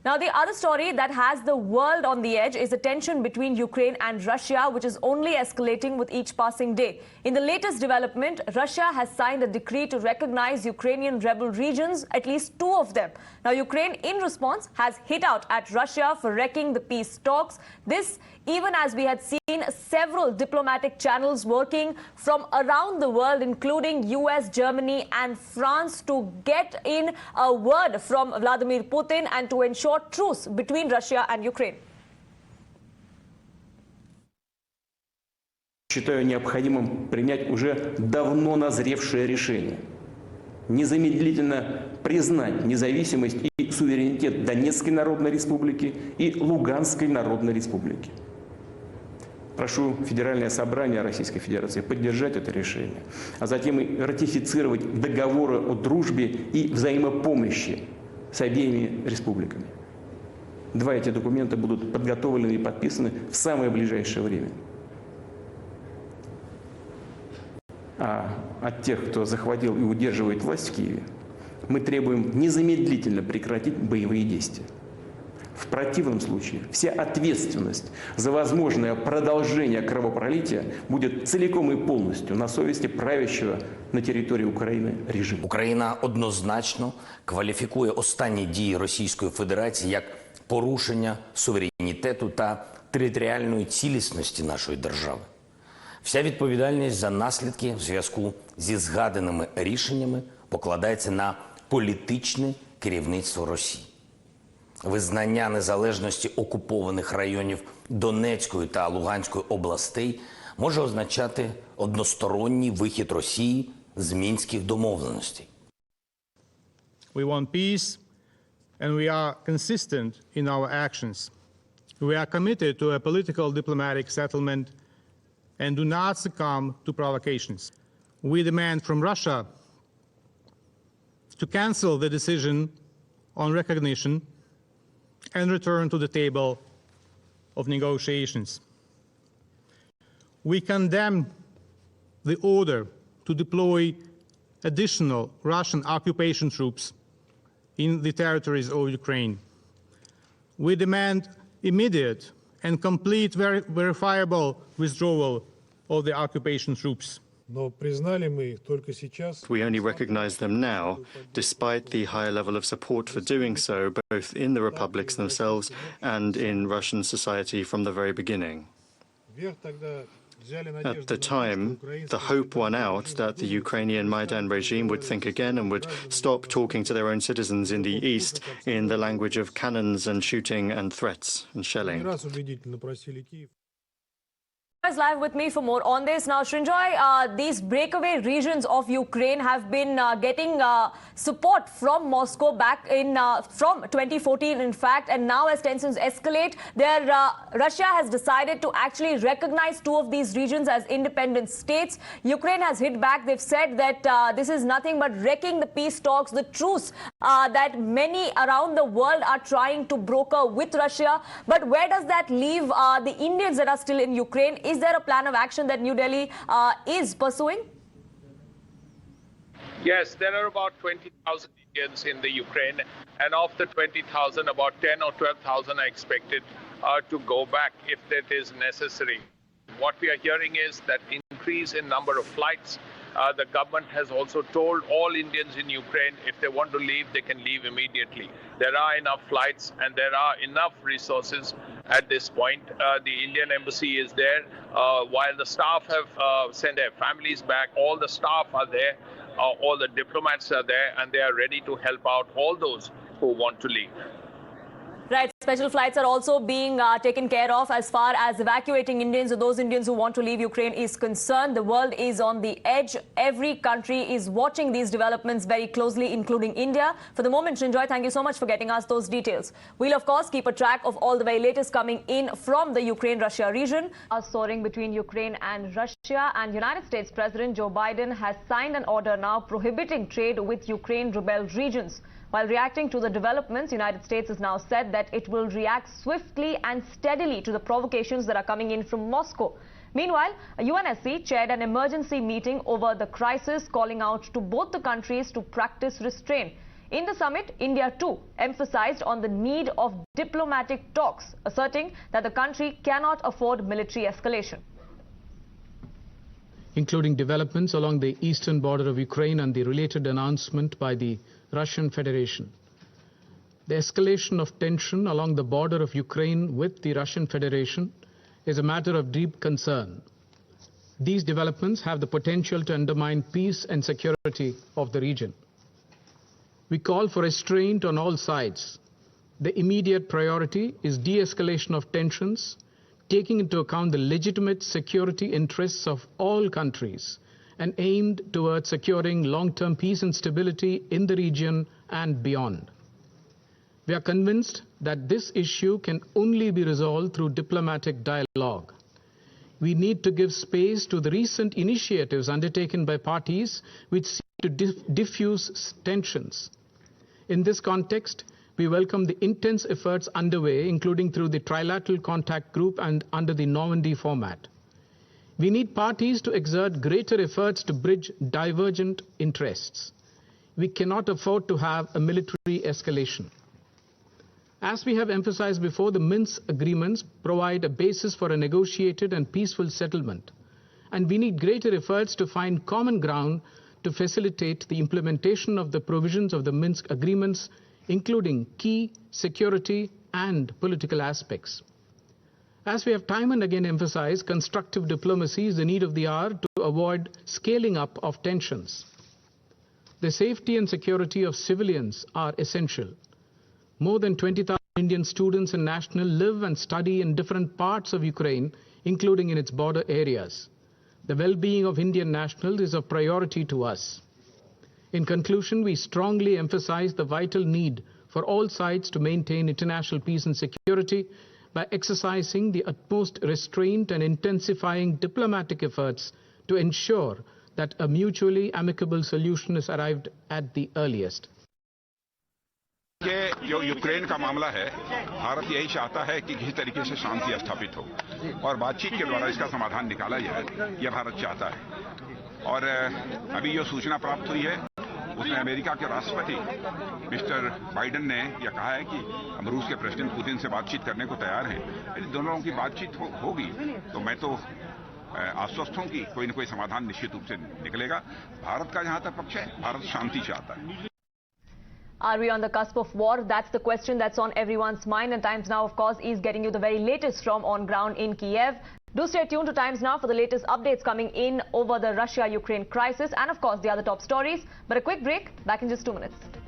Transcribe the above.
Now, the other story that has the world on the edge is the tension between Ukraine and Russia, which is only escalating with each passing day. In the latest development, Russia has signed a decree to recognize Ukrainian rebel regions, at least 2 of them. Now, Ukraine, in response, has hit out at Russia for wrecking the peace talks. This, even as we had seen several diplomatic channels working from around the world, including US, Germany and France, to get in a word from Vladimir Putin and to ensure truce between Russia and Ukraine. Считаю необходимым принять уже давно назревшее решение. Незамедлительно признать независимость и суверенитет Донецкой Народной Республики и Луганской Народной Республики. Прошу Федеральное собрание Российской Федерации поддержать это решение, а затем и ратифицировать договоры о дружбе и взаимопомощи с обеими республиками. 2 эти документа будут подготовлены и подписаны в самое ближайшее время. А от тех, кто захватил и удерживает власть в Киеве, мы требуем незамедлительно прекратить боевые действия. В противном случае вся ответственность за возможное продолжение кровопролития будет целиком и полностью на совести правящего на території України режиму. Україна однозначно кваліфікує останні дії Російської Федерації як порушення суверенітету та територіальної цілісності нашої держави. Вся відповідальність за наслідки в зв'язку зі згаданими рішеннями покладається на політичне керівництво Росії. Визнання незалежності окупованих районів Донецької та Луганської областей може означати односторонній вихід Росії з Мінських домовленостей. We want peace, and we are consistent in our actions. We are committed to a political diplomatic settlement and do not succumb to provocations. We demand from Russia to cancel the decision on recognition and return to the table of negotiations. We condemn the order to deploy additional Russian occupation troops in the territories of Ukraine. We demand immediate and complete verifiable withdrawal of the occupation troops. We only recognize them now, despite the higher level of support for doing so, both in the republics themselves and in Russian society from the very beginning. At the time, the hope won out that the Ukrainian Maidan regime would think again and would stop talking to their own citizens in the east in the language of cannons and shooting and threats and shelling. Live with me for more on this. Now, Srinjoy, these breakaway regions of Ukraine have been getting support from Moscow back in from 2014, in fact, and now as tensions escalate, Russia has decided to actually recognize 2 of these regions as independent states. Ukraine has hit back. They've said that this is nothing but wrecking the peace talks, the truce that many around the world are trying to broker with Russia. But where does that leave the Indians that are still in Ukraine? Is there a plan of action that New Delhi is pursuing? Yes, there are about 20,000 Indians in the Ukraine, and of the 20,000, about 10 or 12,000 are expected to go back if that is necessary. What we are hearing is that increase in number of flights. The government has also told all Indians in Ukraine, if they want to leave, they can leave immediately. There are enough flights and there are enough resources at this point. The Indian embassy is there. While the staff have sent their families back, all the staff are there, all the diplomats are there, and they are ready to help out all those who want to leave. Right. Special flights are also being taken care of as far as evacuating Indians or those Indians who want to leave Ukraine is concerned. The world is on the edge. Every country is watching these developments very closely, including India. For the moment, Srinjoy, thank you so much for getting us those details. We'll, of course, keep a track of all the very latest coming in from the Ukraine-Russia region. Soaring between Ukraine and Russia, and United States President Joe Biden has signed an order now prohibiting trade with Ukraine rebel regions. While reacting to the developments, the United States has now said that it will react swiftly and steadily to the provocations that are coming in from Moscow. Meanwhile, UNSC chaired an emergency meeting over the crisis, calling out to both the countries to practice restraint. In the summit, India too emphasized on the need of diplomatic talks, asserting that the country cannot afford military escalation. Including developments along the eastern border of Ukraine and the related announcement by the Russian Federation. The escalation of tension along the border of Ukraine with the Russian Federation is a matter of deep concern. These developments have the potential to undermine peace and security of the region. We call for restraint on all sides. The immediate priority is de-escalation of tensions, taking into account the legitimate security interests of all countries and aimed towards securing long-term peace and stability in the region and beyond. We are convinced that this issue can only be resolved through diplomatic dialogue. We need to give space to the recent initiatives undertaken by parties which seek to diffuse tensions. In this context, we welcome the intense efforts underway, including through the Trilateral Contact Group and under the Normandy format. We need parties to exert greater efforts to bridge divergent interests. We cannot afford to have a military escalation. As we have emphasized before, the Minsk Agreements provide a basis for a negotiated and peaceful settlement, and we need greater efforts to find common ground to facilitate the implementation of the provisions of the Minsk Agreements, including key security and political aspects. As we have time and again emphasized, constructive diplomacy is the need of the hour to avoid scaling up of tensions. The safety and security of civilians are essential. More than 20,000 Indian students and nationals live and study in different parts of Ukraine, including in its border areas. The well-being of Indian nationals is a priority to us. In conclusion, we strongly emphasize the vital need for all sides to maintain international peace and security by exercising the utmost restraint and intensifying diplomatic efforts to ensure that a mutually amicable solution is arrived at the earliest. ये जो Ukraine का मामला है, भारत यही चाहता है कि किसी तरीके से शांति स्थापित हो और बातचीत के द्वारा इसका समाधान निकाला जाए, यह भारत चाहता है। और अभी जो सूचना प्राप्त हुई है, उसमें अमेरिका के राष्ट्रपति मिस्टर बाइडेन ने यह कहा है कि हम रूस के प्रेसिडेंट पुतिन से बातचीत करने को तैयार हैं। यदि दोनों की बातचीत होगी तो मैं तो आश्वस्त हूं कि कोई न कोई समाधान निश्चित रूप से निकलेगा। भारत का जहां तक पक्ष है, भारत शांति चाहता है। Are we on the cusp of war? That's the question that's on everyone's mind, and Times Now, of course, is getting you the very latest from on ground in Kiev. Do stay tuned to Times Now for the latest updates coming in over the Russia-Ukraine crisis and, of course, the other top stories. But a quick break, back in just 2 minutes.